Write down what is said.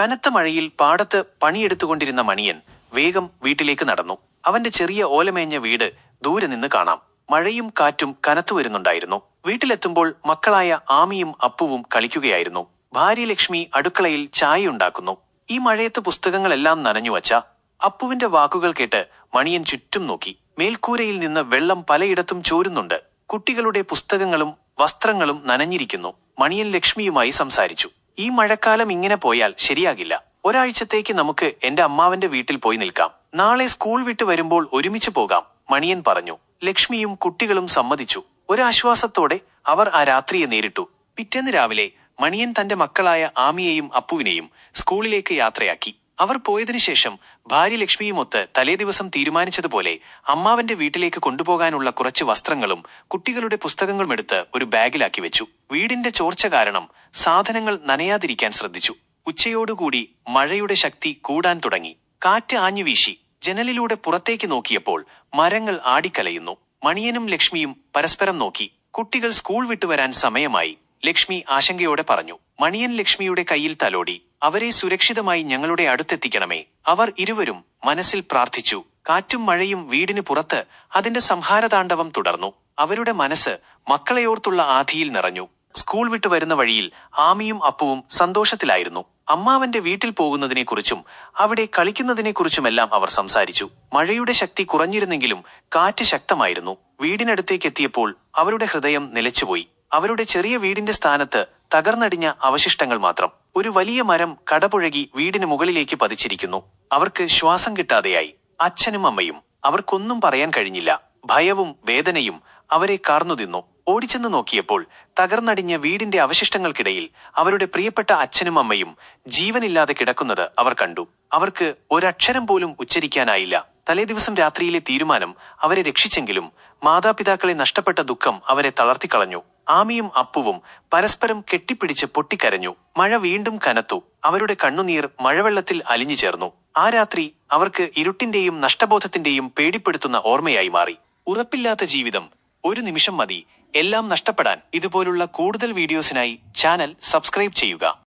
കനത്ത മഴയിൽ പാടത്ത് പണിയെടുത്തുകൊണ്ടിരുന്ന മണിയൻ വേഗം വീട്ടിലേക്ക് നടന്നു. അവന്റെ ചെറിയ ഓലമേഞ്ഞ വീട് ദൂരെ നിന്ന് കാണാം. മഴയും കാറ്റും കനത്തു വരുന്നുണ്ടായിരുന്നു. വീട്ടിലെത്തുമ്പോൾ മക്കളായ ആമിയും അപ്പുവും കളിക്കുകയായിരുന്നു. ഭാര്യ ലക്ഷ്മി അടുക്കളയിൽ ചായയുണ്ടാക്കുന്നു. ഈ മഴയത്ത് പുസ്തകങ്ങളെല്ലാം നനഞ്ഞു വച്ച. അപ്പുവിന്റെ വാക്കുകൾ കേട്ട് മണിയൻ ചുറ്റും നോക്കി. മേൽക്കൂരയിൽ നിന്ന് വെള്ളം പലയിടത്തും ചോരുന്നുണ്ട്. കുട്ടികളുടെ പുസ്തകങ്ങളും വസ്ത്രങ്ങളും നനഞ്ഞിരിക്കുന്നു. മണിയൻ ലക്ഷ്മിയുമായി സംസാരിച്ചു. ഈ മഴക്കാലം ഇങ്ങനെ പോയാൽ ശരിയാകില്ല. ഒരാഴ്ചത്തേക്ക് നമുക്ക് എന്റെ അമ്മാവന്റെ വീട്ടിൽ പോയി നിൽക്കാം. നാളെ സ്കൂൾ വിട്ട് വരുമ്പോൾ ഒരുമിച്ച് പോകാം, മണിയൻ പറഞ്ഞു. ലക്ഷ്മിയും കുട്ടികളും സമ്മതിച്ചു. ഒരാശ്വാസത്തോടെ അവർ ആ രാത്രിയെ നേരിട്ടു. പിറ്റേന്ന് രാവിലെ മണിയൻ തന്റെ മക്കളായ ആമിയെയും അപ്പുവിനെയും സ്കൂളിലേക്ക് യാത്രയാക്കി. അവർ പോയതിനു ശേഷം ഭാര്യ ലക്ഷ്മിയുമൊത്ത് തലേദിവസം തീരുമാനിച്ചതുപോലെ അമ്മാവന്റെ വീട്ടിലേക്ക് കൊണ്ടുപോകാനുള്ള കുറച്ച് വസ്ത്രങ്ങളും കുട്ടികളുടെ പുസ്തകങ്ങളും എടുത്ത് ഒരു ബാഗിലാക്കി വെച്ചു. വീടിന്റെ ചോർച്ച കാരണം സാധനങ്ങൾ നനയാതിരിക്കാൻ ശ്രദ്ധിച്ചു. ഉച്ചയോടുകൂടി മഴയുടെ ശക്തി കൂടാൻ തുടങ്ങി. കാറ്റ് ആഞ്ഞുവീശി. ജനലിലൂടെ പുറത്തേക്ക് നോക്കിയപ്പോൾ മരങ്ങൾ ആടിക്കലയുന്നു. മണിയനും ലക്ഷ്മിയും പരസ്പരം നോക്കി. കുട്ടികൾ സ്കൂൾ വിട്ടുവരാൻ സമയമായി, ലക്ഷ്മി ആശങ്കയോടെ പറഞ്ഞു. മണിയൻ ലക്ഷ്മിയുടെ കയ്യിൽ തലോടി. അവരെ സുരക്ഷിതമായി ഞങ്ങളുടെ അടുത്തെത്തിക്കണമേ, അവർ ഇരുവരും മനസ്സിൽ പ്രാർത്ഥിച്ചു. കാറ്റും മഴയും വീടിന് പുറത്ത് അതിന്റെ സംഹാരതാണ്ഡവം തുടർന്നു. അവരുടെ മനസ്സ് മക്കളെയോർത്തുള്ള ആധിയിൽ നിറഞ്ഞു. സ്കൂൾ വിട്ടു വരുന്ന വഴിയിൽ ആമിയും അപ്പുവും സന്തോഷത്തിലായിരുന്നു. അമ്മാവന്റെ വീട്ടിൽ പോകുന്നതിനെക്കുറിച്ചും അവിടെ കളിക്കുന്നതിനെക്കുറിച്ചുമെല്ലാം അവർ സംസാരിച്ചു. മഴയുടെ ശക്തി കുറഞ്ഞിരുന്നെങ്കിലും കാറ്റ് ശക്തമായിരുന്നു. വീടിനടുത്തേക്ക് എത്തിയപ്പോൾ അവരുടെ ഹൃദയം നിലച്ചുപോയി. അവരുടെ ചെറിയ വീടിന്റെ സ്ഥാനത്ത് തകർന്നടിഞ്ഞ അവശിഷ്ടങ്ങൾ മാത്രം. ഒരു വലിയ മരം കടപുഴകി വീടിന് മുകളിലേക്ക് പതിച്ചിരിക്കുന്നു. അവർക്ക് ശ്വാസം കിട്ടാതെയായി. അച്ഛനും അമ്മയും. അവർക്കൊന്നും പറയാൻ കഴിഞ്ഞില്ല. ഭയവും വേദനയും അവരെ കാർന്നു തിന്നു. ഓടിച്ചെന്ന് നോക്കിയപ്പോൾ തകർന്നടിഞ്ഞ വീടിന്റെ അവശിഷ്ടങ്ങൾക്കിടയിൽ അവരുടെ പ്രിയപ്പെട്ട അച്ഛനും അമ്മയും ജീവനില്ലാതെ കിടക്കുന്നത് അവർ കണ്ടു. അവർക്ക് ഒരക്ഷരം പോലും ഉച്ചരിക്കാനായില്ല. തലേദിവസം രാത്രിയിലെ തീരുമാനം അവരെ രക്ഷിച്ചെങ്കിലും മാതാപിതാക്കളെ നഷ്ടപ്പെട്ട ദുഃഖം അവരെ തളർത്തിക്കളഞ്ഞു. ആമിയും അപ്പുവും പരസ്പരം കെട്ടിപ്പിടിച്ച് പൊട്ടിക്കരഞ്ഞു. മഴ വീണ്ടും കനത്തു. അവരുടെ കണ്ണുനീർ മഴവെള്ളത്തിൽ അലിഞ്ഞു ചേർന്നു. ആ രാത്രി അവർക്ക് ഇരുട്ടിന്റെയും നഷ്ടബോധത്തിന്റെയും പേടിപ്പെടുത്തുന്ന ഓർമ്മയായി മാറി. ഉറപ്പില്ലാത്ത ജീവിതം, ഒരു നിമിഷം മതി എല്ലാം നഷ്ടപ്പെടാൻ. ഇതുപോലുള്ള കൂടുതൽ വീഡിയോസിനായി ചാനൽ സബ്സ്ക്രൈബ് ചെയ്യുക.